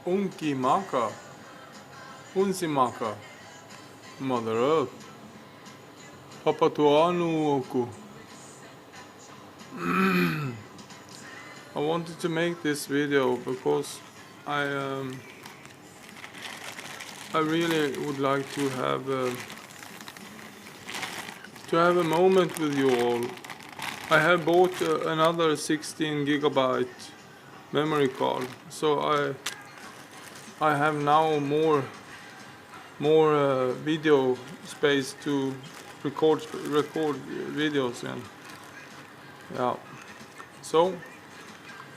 Unkimaka, Unsimaka, Mother Earth, Papatuanuoku. I wanted to make this video because I really would like to have a moment with you all. I have bought another 16 gigabyte memory card, so I have now more video space to record videos in. Yeah. So,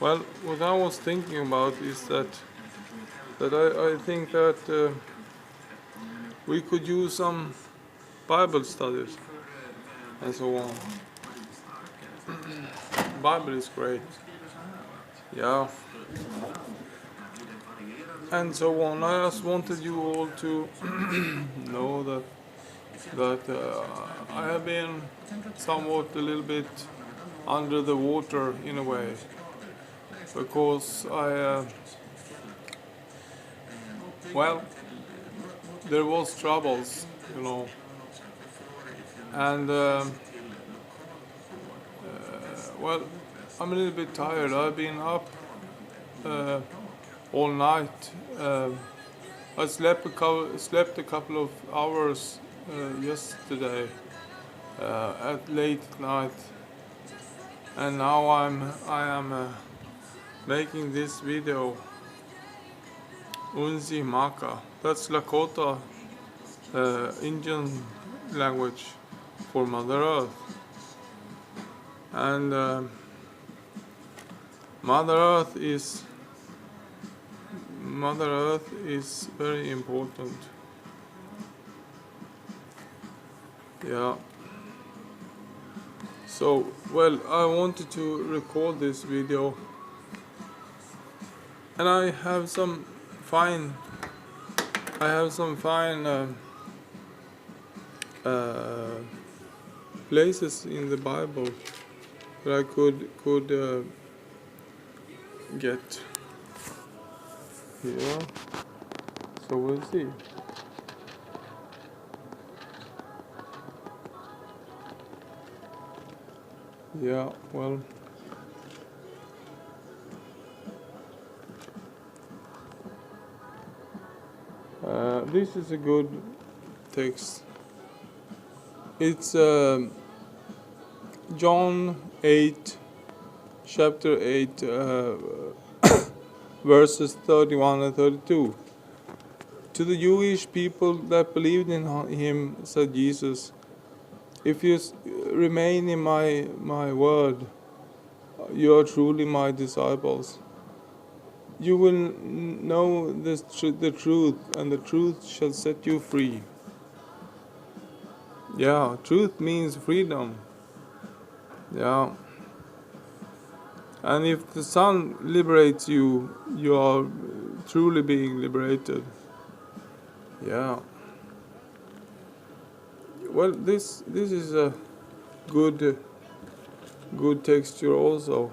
well, what I was thinking about is that I think that we could use some Bible studies and so on. Bible is great. Yeah. And so on. I just wanted you all to know that I have been somewhat a little bit under the water in a way, because well, there was troubles, and well, I'm a little bit tired. I've been up all night. I slept a couple of hours yesterday at late night, and now I am making this video. Unzi Maka. That's Lakota Indian language for Mother Earth, and Mother Earth is very important. Yeah. So, well, I wanted to record this video, and I have some fine places in the Bible that I could get. Yeah. So we'll see. Yeah, well, this is a good text. It's John 8, chapter 8, verses 31 and 32. To the Jewish people that believed in him, said Jesus, if you remain in my word, you are truly my disciples. You will know the truth, and the truth shall set you free. Yeah, truth means freedom. Yeah. And if the Son liberates you, you are truly being liberated. Yeah. Well, this is a good texture also.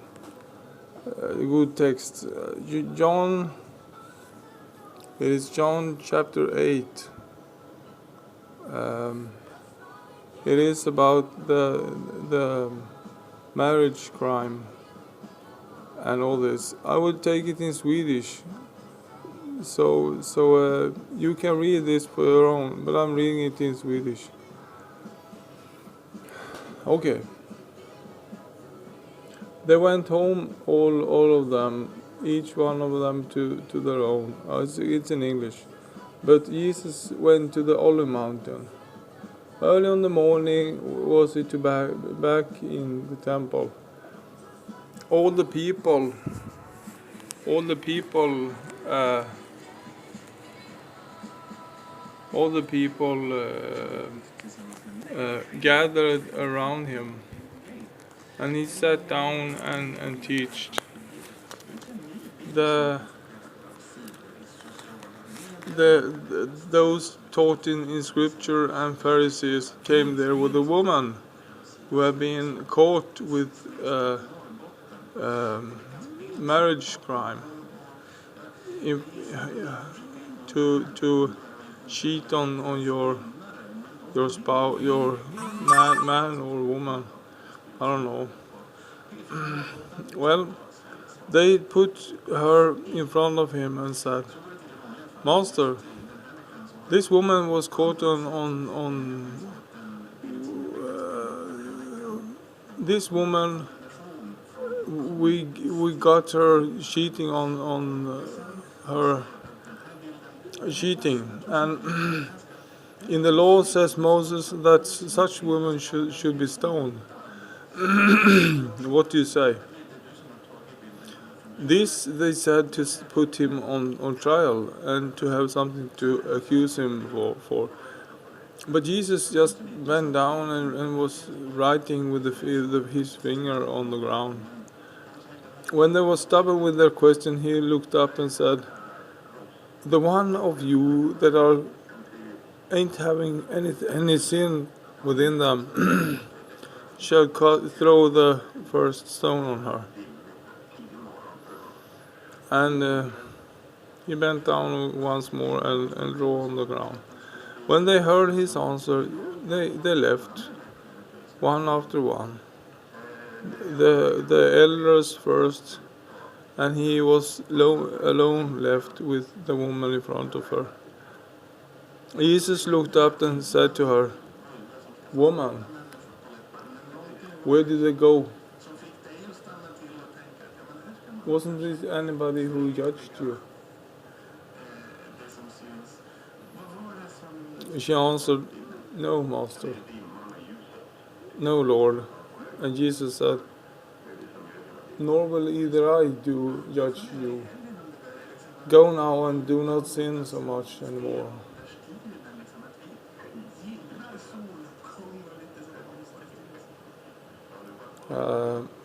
Good text. John. It is John chapter 8. It is about the marriage crime and all this. I will take it in Swedish, so you can read this for your own, but I'm reading it in Swedish. Okay. They went home, all of them, each one of them to their own. It's in English. But Jesus went to the Olive Mountain. Early in the morning was it back in the temple. All the people gathered around him, and he sat down and taught. Those taught in scripture and Pharisees came there with a woman who had been caught with marriage crime. if, to cheat on your spouse, your man or woman. I don't know. Well, they put her in front of him and said, "Master, this woman was caught on this woman. We got her cheating on her cheating, and in the law says Moses that such women should be stoned. What do you say?" This they said to put him on trial and to have something to accuse him for. But Jesus just bent down and was writing with his finger on the ground. When they were stubborn with their question, he looked up and said, "The one of you that ain't having any sin within them shall throw the first stone on her." And he bent down once more and drew on the ground. When they heard his answer, they left, one after one. The elders first, and he was alone left with the woman in front of her. Jesus looked up and said to her, "Woman, where did they go? Wasn't there anybody who judged you?" She answered, "No, Master. No, Lord." And Jesus said, "Nor will either I do judge you. Go now and do not sin so much anymore."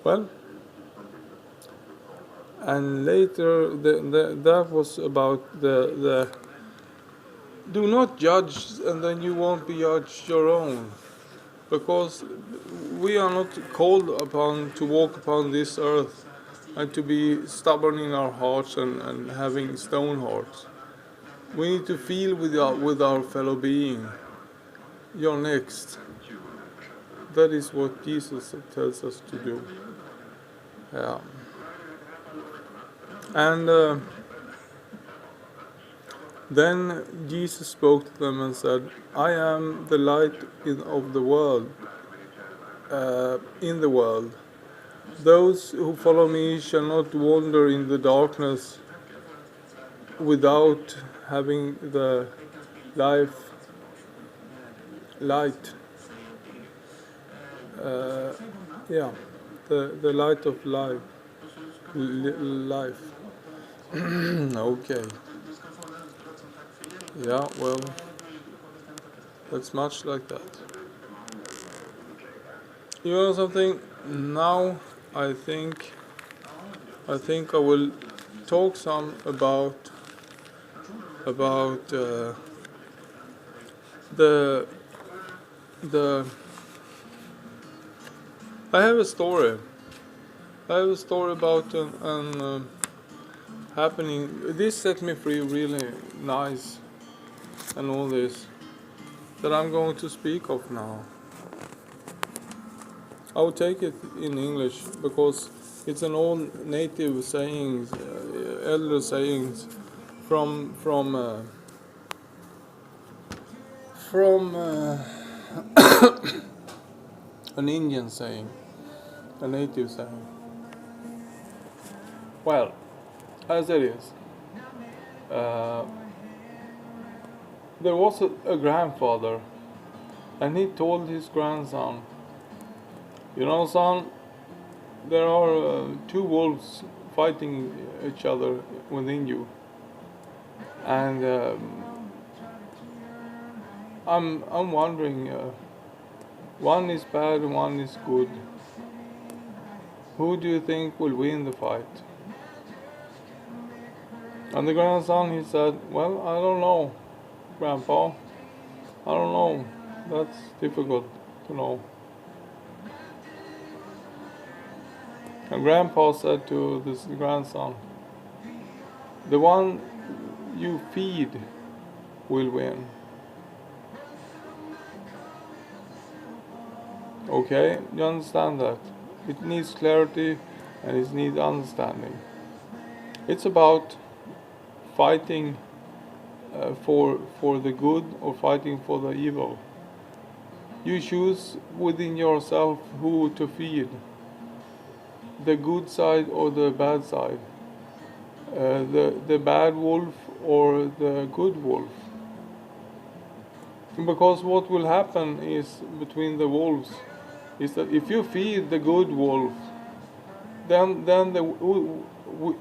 Well, and later that was about the do not judge, and then you won't be judged your own, because we are not called upon to walk upon this earth and to be stubborn in our hearts and having stone hearts. We need to feel with our fellow being. You're next. That is what Jesus tells us to do. Yeah. And then Jesus spoke to them and said, "I am the light of the world. In the world, those who follow me shall not wander in the darkness without having the light. Yeah, the light of life. Life." Okay. Yeah, well, that's much like that. You know something? Now I think I will talk some about the I have a story. I have a story about an happening. This set me free, really nice, and all this that I'm going to speak of now. I will take it in English because it's an old native sayings, elder sayings from an Indian saying, a native saying. Well, as it is, there was a grandfather, and he told his grandson, "You know, son, there are two wolves fighting each other within you, and I'm wondering, one is bad and one is good. Who do you think will win the fight?" And the grandson, he said, "Well, I don't know, Grandpa. I don't know. That's difficult to know." And Grandpa said to this grandson, The one you feed will win. Okay, you understand that? It needs clarity and it needs understanding. It's about fighting for the good or fighting for the evil. You choose within yourself who to feed, the good side or the bad side, the bad wolf or the good wolf. Because what will happen is between the wolves is that if you feed the good wolf, then the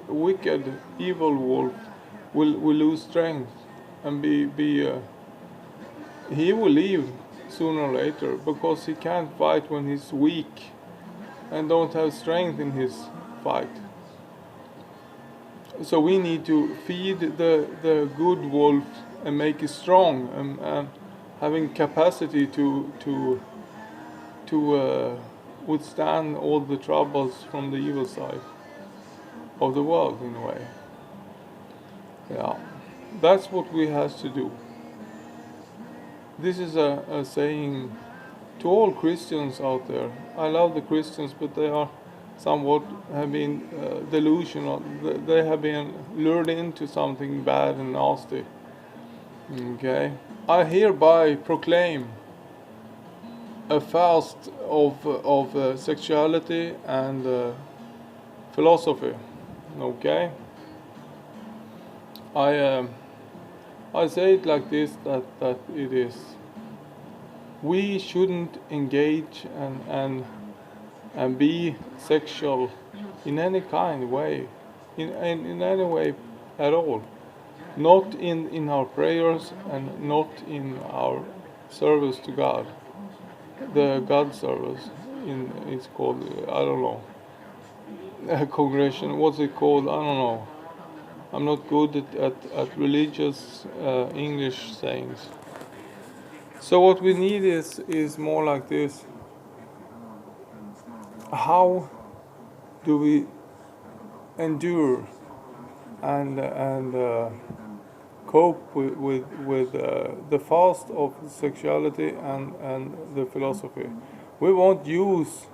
wicked, evil wolf will lose strength and he will leave sooner or later because he can't fight when he's weak and don't have strength in his fight. So we need to feed the good wolf and make it strong and having capacity to withstand all the troubles from the evil side of the world in a way. Yeah, that's what we have to do. This is a saying to all Christians out there. I love the Christians, but they are somewhat have been delusional. They have been lured into something bad and nasty. Okay, I hereby proclaim a fast of sexuality and philosophy. Okay, I say it like this, that it is. We shouldn't engage and be sexual in any kind of way, in any way at all. Not in our prayers and not in our service to God. The God service, it's called, I don't know, congregation, what's it called? I don't know. I'm not good at religious English sayings. So what we need is more like this. How do we endure and cope with the fast of sexuality and the philosophy? We won't use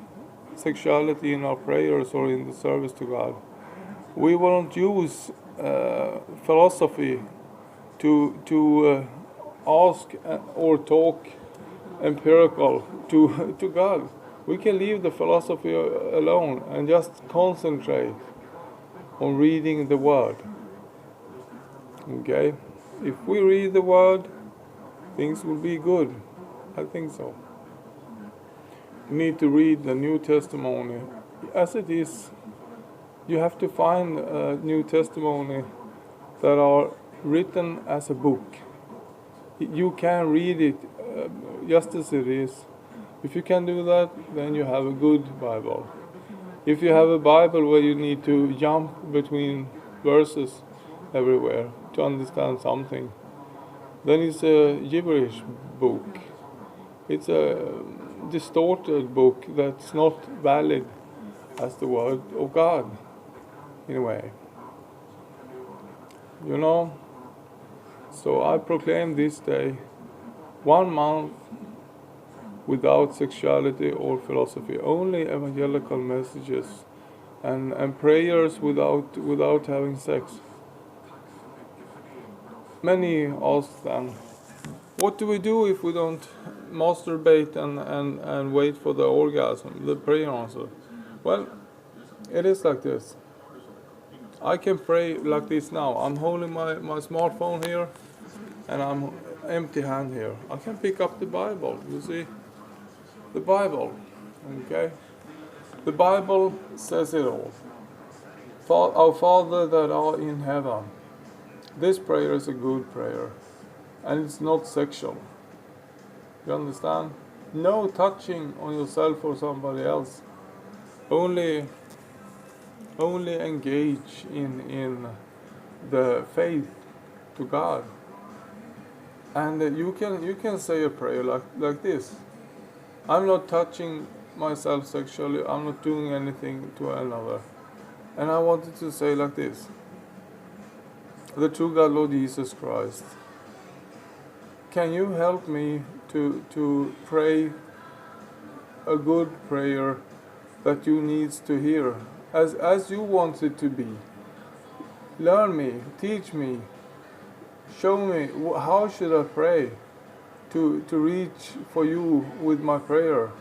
sexuality in our prayers or in the service to God. We won't use philosophy to ask or talk empirical to God. We can leave the philosophy alone and just concentrate on reading the Word. Okay? If we read the Word, things will be good. I think so. You need to read the New Testimony as it is. You have to find a New Testimony that are written as a book. You can read it just as it is. If you can do that, then you have a good Bible. If you have a Bible where you need to jump between verses everywhere to understand something, then it's a gibberish book. It's a distorted book that's not valid as the Word of God, in a way. You know? So I proclaim this day 1 month without sexuality or philosophy, only evangelical messages and prayers without having sex. Many ask them, what do we do if we don't masturbate and wait for the orgasm, the prayer answer? Well, it is like this. I can pray like this now. I'm holding my smartphone here and I'm empty hand here. I can pick up the Bible, you see? The Bible, okay? The Bible says it all. Our Father that art in heaven. This prayer is a good prayer. And it's not sexual. You understand? No touching on yourself or somebody else. Only engage in the faith to God. And you can say a prayer like this. I'm not touching myself sexually. I'm not doing anything to another. And I wanted to say like this. the true God, Lord Jesus Christ, can you help me to pray a good prayer that you needs to hear as you want it to be? Learn me, teach me, show me how should I pray to reach for you with my prayer,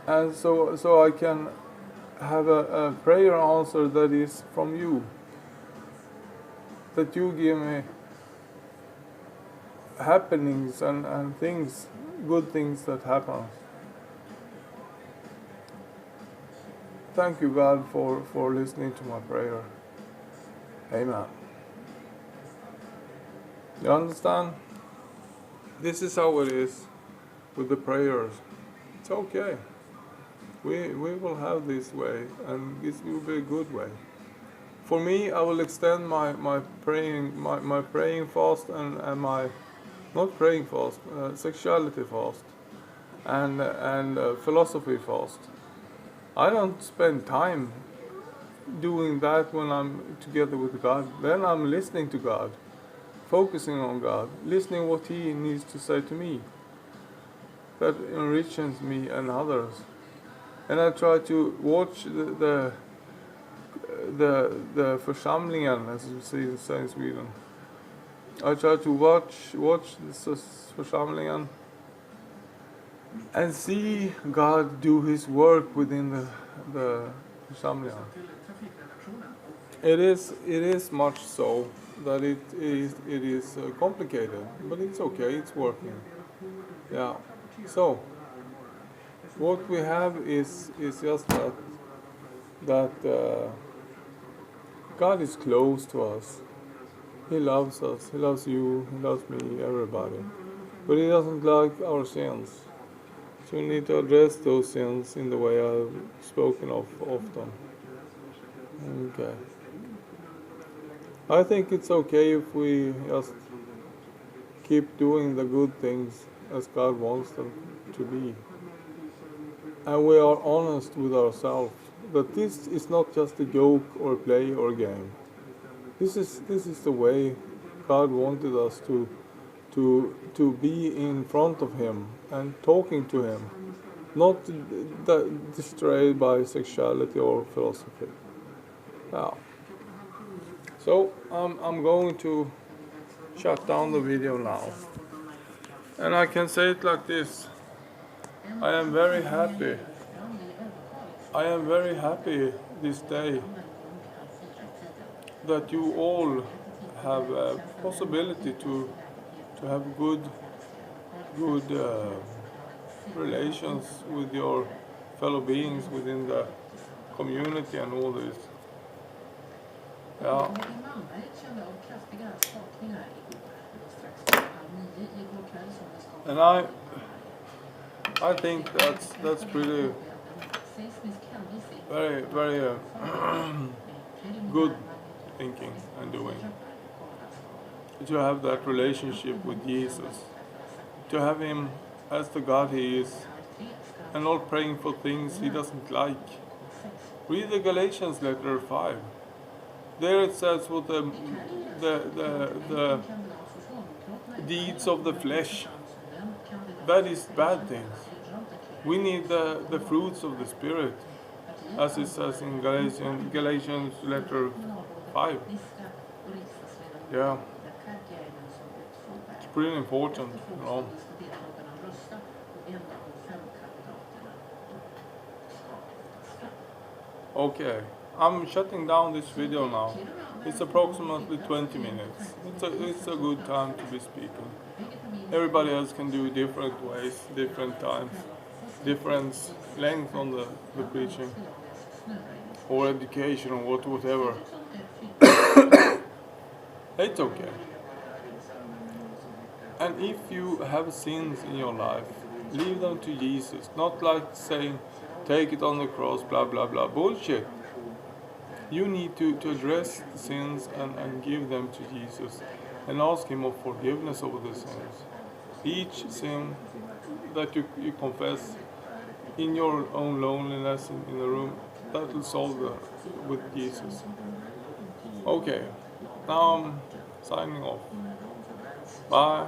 and so I can have a prayer answer that is from you, that you give me happenings and things, good things that happen. Thank you, God, for listening to my prayer. Amen. You understand? This is how it is with the prayers. It's okay. We will have this way, and this will be a good way. For me, I will extend my praying fast and my not praying fast, sexuality fast, and philosophy fast. I don't spend time doing that when I'm together with God. Then I'm listening to God, focusing on God, listening what He needs to say to me. That enriches me and others. And I try to watch the församlingen, as you say in Sweden. I try to watch this församlingen and see God do His work within the församlingen. It is much so that it is complicated, but it's okay. It's working. Yeah. So what we have is just that God is close to us. He loves us. He loves you. He loves me. Everybody. But He doesn't like our sins. So we need to address those sins in the way I've spoken of often. Okay. I think it's okay if we just keep doing the good things as God wants them to be. And we are honest with ourselves that this is not just a joke or a play or a game. This is the way God wanted us to be in front of Him and talking to Him, not distrayed by sexuality or philosophy. Now, so I'm going to shut down the video now, and I can say it like this: I am very happy. I am very happy this day that you all have a possibility to have good relations with your fellow beings within the community and all this. Yeah. And I think that's pretty very good thinking and doing. To have that relationship with Jesus, to have Him as the God He is, and not praying for things He doesn't like. Read the Galatians letter 5. There it says what the deeds of the flesh, that is bad things. We need the fruits of the Spirit, as it says in Galatians letter 5. Yeah. It's pretty important, you know. Okay, I'm shutting down this video now. It's approximately 20 minutes. It's a good time to be speaking. Everybody else can do different ways, different times, different length on the preaching, or education, or whatever. It's okay. And if you have sins in your life, leave them to Jesus. Not like saying, take it on the cross, blah blah blah, bullshit. You need to address the sins and give them to Jesus and ask Him of forgiveness over the sins. Each sin that you confess in your own loneliness in the room, that will solve with Jesus. Okay, Now I'm signing off. Bye.